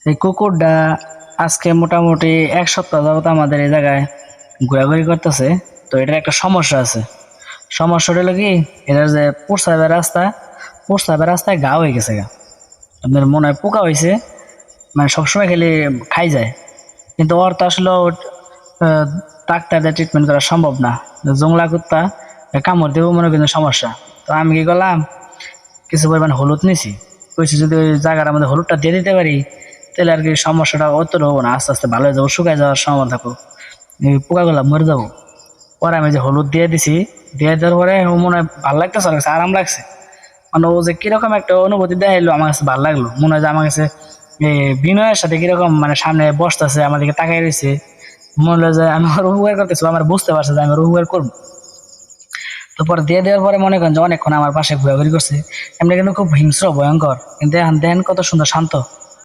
এই কুকুরটা আজকে মোটামুটি এক সপ্তাহ যাবত আমাদের এই জায়গায় ঘোরাঘুরি করতেছে। তো এটার একটা সমস্যা আছে। সমস্যাটা হলো কি, এটার যে প্রস্রাবের রাস্তায় ঘা হয়ে গেছে। আপনার মনে হয় পোকা হয়েছে, মানে সবসময় খেলে খাই যায়। কিন্তু ওর তো আসলে ডাক্তার দিয়ে ট্রিটমেন্ট করা সম্ভব না। জংলা কুত্তা কামড় দেবো মনে কিন্তু সমস্যা। তো আমি কি করলাম, কিছু পরিমাণ হলুদ নিছি, কইছি যদি ওই জায়গার আমাদের হলুদটা দিয়ে দিতে পারি তাহলে আর কি সমস্যাটা অত হবো না, আস্তে আস্তে ভালো হয়ে যাবো, শুকায় যাওয়ার সম্ভাবনা থাকবো, এই পোকাগুলা মরে যাবো। পরে আমি যে হলুদ দিয়ে দিছি, দিয়ে দেওয়ার পরে ও মনে হয় ভালো লাগতেছে, অনেক আরাম লাগছে। মানে ও যে কিরকম একটা অনুভূতি দেখাইলো আমার কাছে ভালো লাগলো। মনে হয় যে আমার কাছে বিনয়ের সাথে কিরকম মানে সামনে বসতেছে, আমার দিকে তাকাই রয়েছে, মনে হয় যে আমি ওর উপকার করতেছি, আমার বুঝতে পারছে যে আমি ওর উপকার করবো। তো পরে দিয়ে দেওয়ার পরে মনে করেন যে অনেকক্ষণ আমার পাশে ঘোরাঘুরি করছে। এমনি কিন্তু খুব হিংস্র ভয়ঙ্কর, কিন্তু এখন দেখেন কত সুন্দর শান্ত।